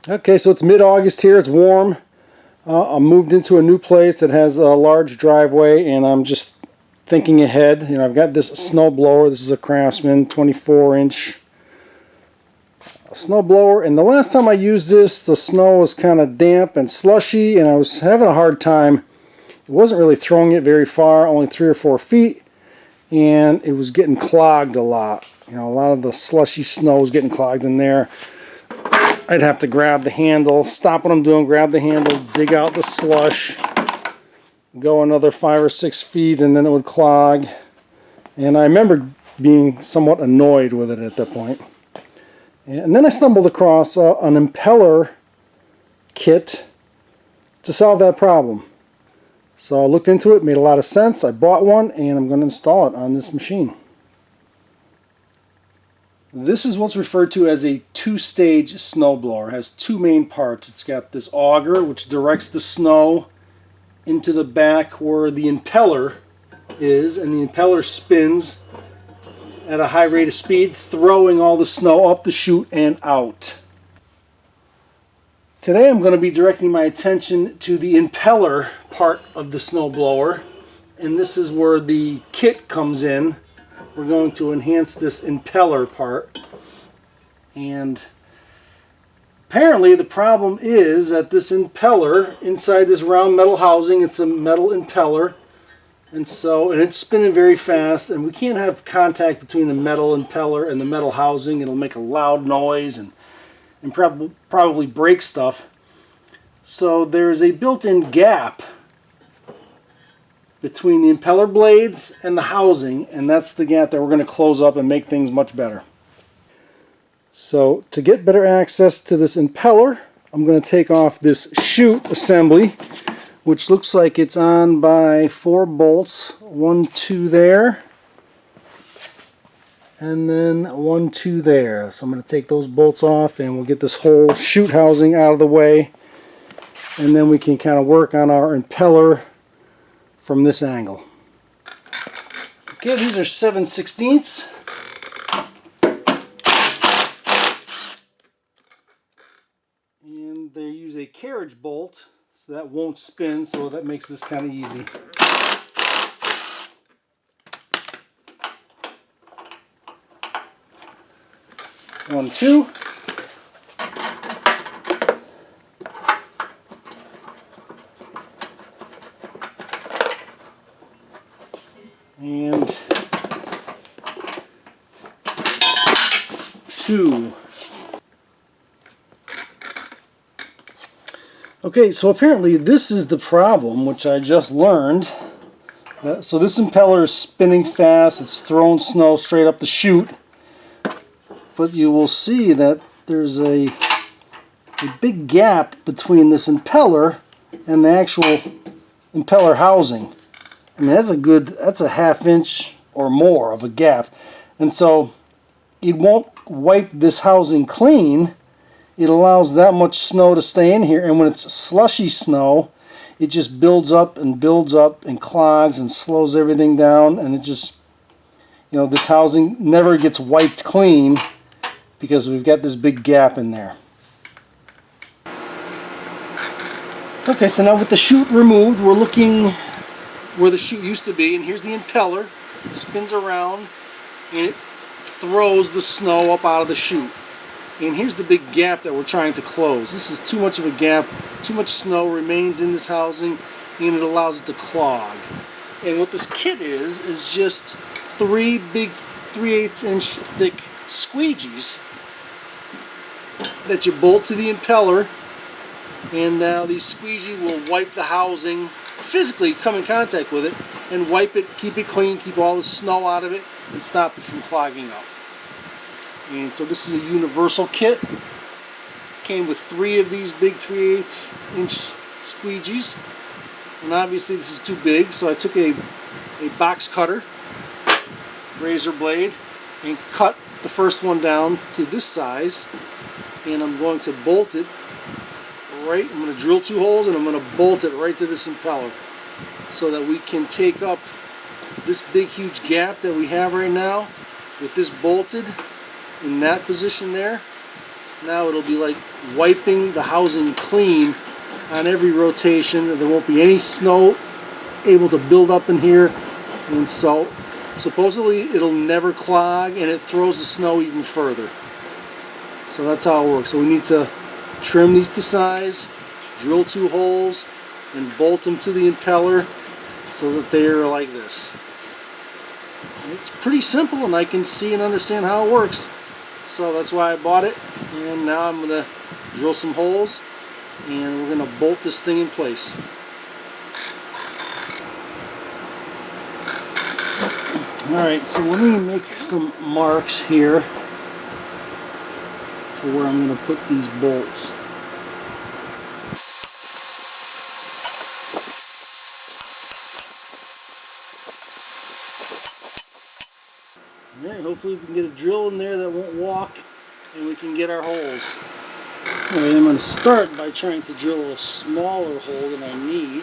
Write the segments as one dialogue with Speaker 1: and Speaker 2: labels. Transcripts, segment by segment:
Speaker 1: Okay, so it's mid-August here. It's warm. I moved into a new place that has a large driveway, and I'm just thinking ahead. I've got this snow blower. This is a Craftsman 24-inch snow blower, and the last time I used this, the snow was kind of damp and slushy, and I was having a hard time. It wasn't really throwing it very far, only 3 or 4 feet, and it was getting clogged a lot. A lot of the slushy snow was getting clogged in there. I'd have to grab the handle, stop what I'm doing, grab the handle, dig out the slush, go another 5 or 6 feet, and then it would clog. And I remember being somewhat annoyed with it at that point. And then I stumbled across an impeller kit to solve that problem. So I looked into it, made a lot of sense. I bought one, and I'm going to install it on this machine. This is what's referred to as a two-stage snowblower. It has 2 main parts. It's got this auger, which directs the snow into the back where the impeller is, and the impeller spins at a high rate of speed, throwing all the snow up the chute and out. Today I'm going to be directing my attention to the impeller part of the snowblower, and this is where the kit comes in. We're going to enhance this impeller part, and apparently the problem is that this impeller inside this round metal housing, it's a metal impeller, and it's spinning very fast, and we can't have contact between the metal impeller and the metal housing. It'll make a loud noise and probably break stuff. So there's a built-in gap between the impeller blades and the housing, and that's the gap that we're going to close up and make things much better. So to get better access to this impeller, I'm going to take off this chute assembly, which looks like it's on by 4 bolts. 1, 2 there, and then 1, 2 there. So I'm going to take those bolts off, and we'll get this whole chute housing out of the way, and then we can kind of work on our impeller from this angle. Okay, these are 7/16. And they use a carriage bolt, so that won't spin, so that makes this kind of easy. One, 2. And 2. Okay, so apparently this is the problem, which I just learned. So this impeller is spinning fast, it's throwing snow straight up the chute, but you will see that there's a big gap between this impeller and the actual impeller housing. I mean, that's a 1/2 inch or more of a gap. And so it won't wipe this housing clean. It allows that much snow to stay in here, and when it's slushy snow, it just builds up and clogs and slows everything down, and it just, this housing never gets wiped clean because we've got this big gap in there. Okay, so now with the chute removed, we're looking where the chute used to be, and here's the impeller. It spins around and it throws the snow up out of the chute. And here's the big gap that we're trying to close. This is too much of a gap. Too much snow remains in this housing, and it allows it to clog. And what this kit is just 3 big 3/8 inch thick squeegees that you bolt to the impeller, and now these squeegees will wipe the housing, physically come in contact with it, and wipe it, keep it clean, keep all the snow out of it, and stop it from clogging up. And so this is a universal kit. Came with 3 of these big 3/8 inch squeegees, and obviously this is too big, so I took a box cutter, razor blade, and cut the first one down to this size, and I'm going to bolt it right. I'm going to drill 2 holes, and I'm going to bolt it right to this impeller so that we can take up this big huge gap that we have right now. With this bolted in that position there, now it'll be like wiping the housing clean on every rotation. There won't be any snow able to build up in here, and so supposedly it'll never clog, and it throws the snow even further. So that's how it works. So we need to trim these to size, drill 2 holes, and bolt them to the impeller so that they are like this. It's pretty simple, and I can see and understand how it works. So that's why I bought it, and now I'm going to drill some holes and we're going to bolt this thing in place. Alright, so let me make some marks here for where I'm going to put these bolts. Alright, hopefully we can get a drill in there that won't walk and we can get our holes. Alright, I'm going to start by trying to drill a smaller hole than I need.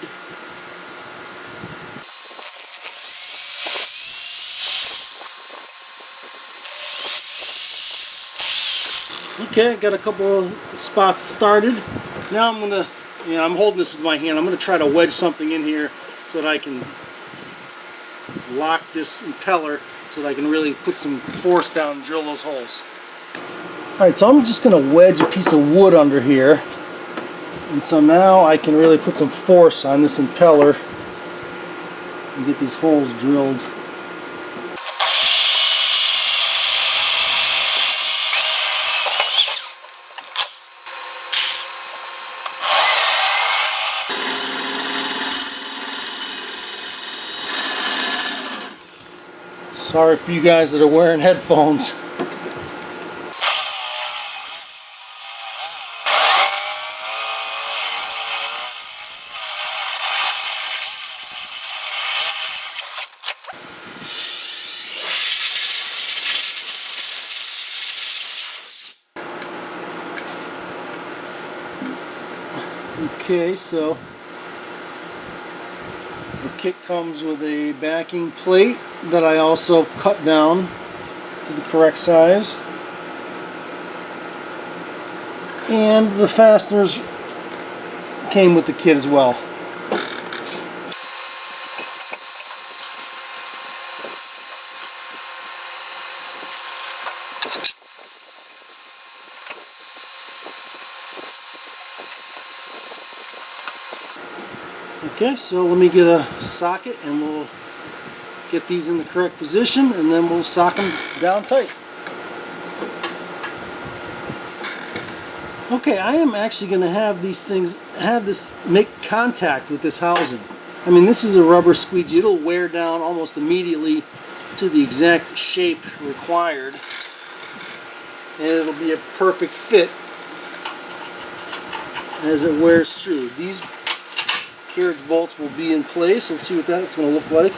Speaker 1: Okay, I got a couple of spots started. Now I'm going to, I'm holding this with my hand. I'm going to try to wedge something in here so that I can lock this impeller so that I can really put some force down and drill those holes. Alright, so I'm just going to wedge a piece of wood under here. And so now I can really put some force on this impeller and get these holes drilled. Sorry for you guys that are wearing headphones. Okay, so the kit comes with a backing plate that I also cut down to the correct size, and the fasteners came with the kit as well. Okay, so let me get a socket and we'll get these in the correct position and then we'll sock them down tight. Okay, I am actually going to have these things, make contact with this housing. I mean, this is a rubber squeegee. It'll wear down almost immediately to the exact shape required, and it'll be a perfect fit as it wears through. These carriage bolts will be in place. Let's see what that's going to look like.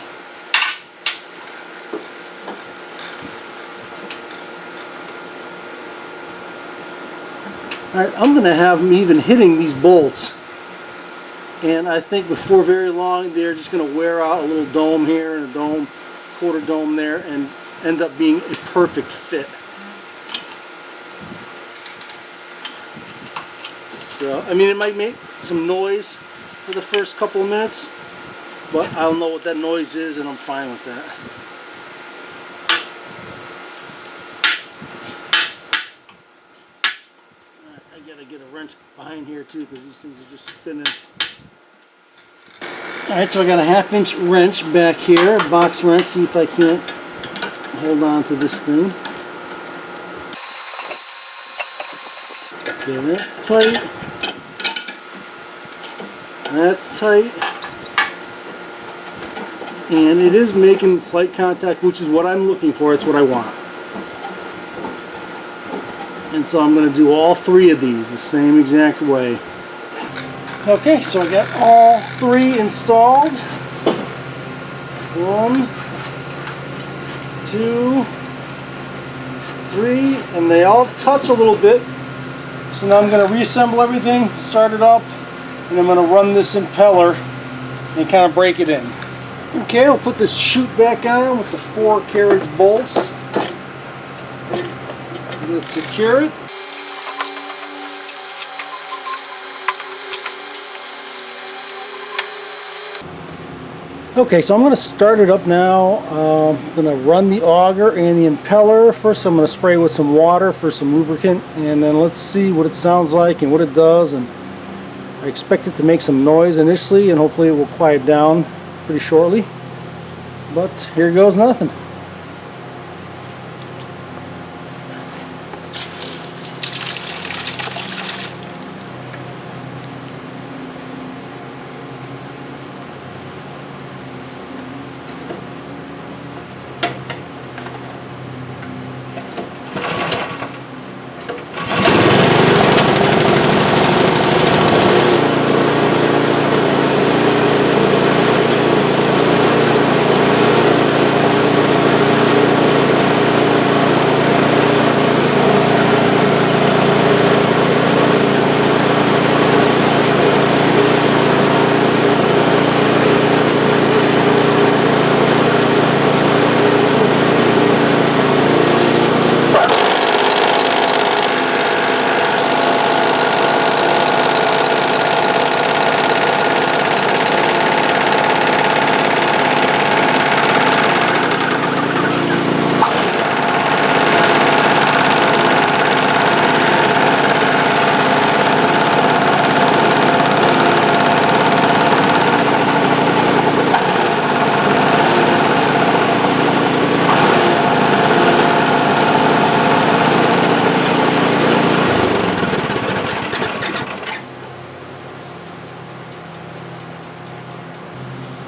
Speaker 1: Alright, I'm going to have them even hitting these bolts, and I think before very long they're just going to wear out a little dome here and a dome, quarter dome there, and end up being a perfect fit. So, I mean, it might make some noise for the first couple of minutes, but I'll know what that noise is and I'm fine with that. I gotta get a wrench behind here too because these things are just spinning. Alright, so I got a 1/2-inch wrench back here, a box wrench, see if I can't hold on to this thing. Okay, that's tight. That's tight, and it is making slight contact, which is what I'm looking for. It's what I want. And so I'm going to do all 3 of these the same exact way. Okay, so I got all 3 installed. 1, 2, 3, and they all touch a little bit. So now I'm going to reassemble everything, start it up, and I'm going to run this impeller and kind of break it in. Okay, I'll put this chute back on with the 4 carriage bolts. Let's secure it. Okay, so I'm going to start it up now. I'm going to run the auger and the impeller. First I'm going to spray with some water for some lubricant, and then let's see what it sounds like and what it does. And I expect it to make some noise initially, and hopefully it will quiet down pretty shortly. But here goes nothing.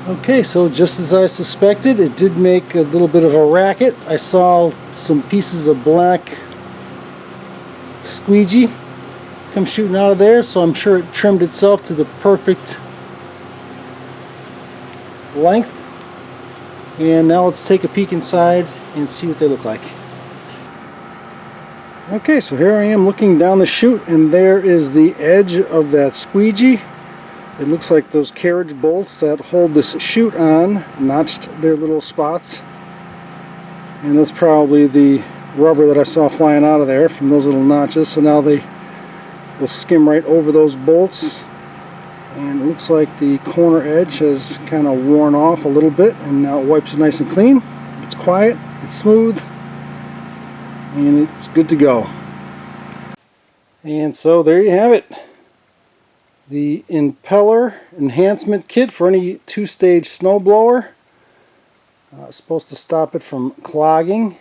Speaker 1: Okay, so just as I suspected, it did make a little bit of a racket. I saw some pieces of black squeegee come shooting out of there, so I'm sure it trimmed itself to the perfect length. And now let's take a peek inside and see what they look like. Okay, so here I am looking down the chute, and there is the edge of that squeegee. It looks like those carriage bolts that hold this chute on notched their little spots, and that's probably the rubber that I saw flying out of there from those little notches. So now they will skim right over those bolts, and it looks like the corner edge has kind of worn off a little bit, and now it wipes it nice and clean. It's quiet, it's smooth, and it's good to go. And so there you have it. The Impeller enhancement kit for any two-stage snowblower. Supposed to stop it from clogging.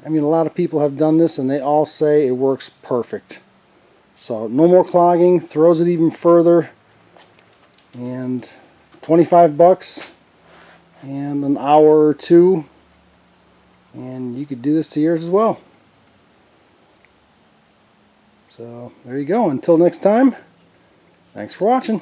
Speaker 1: I mean, a lot of people have done this and they all say it works perfect. So no more clogging, throws it even further, and 25 bucks and an hour or two, and you could do this to yours as well. So there you go. Until next time, thanks for watching.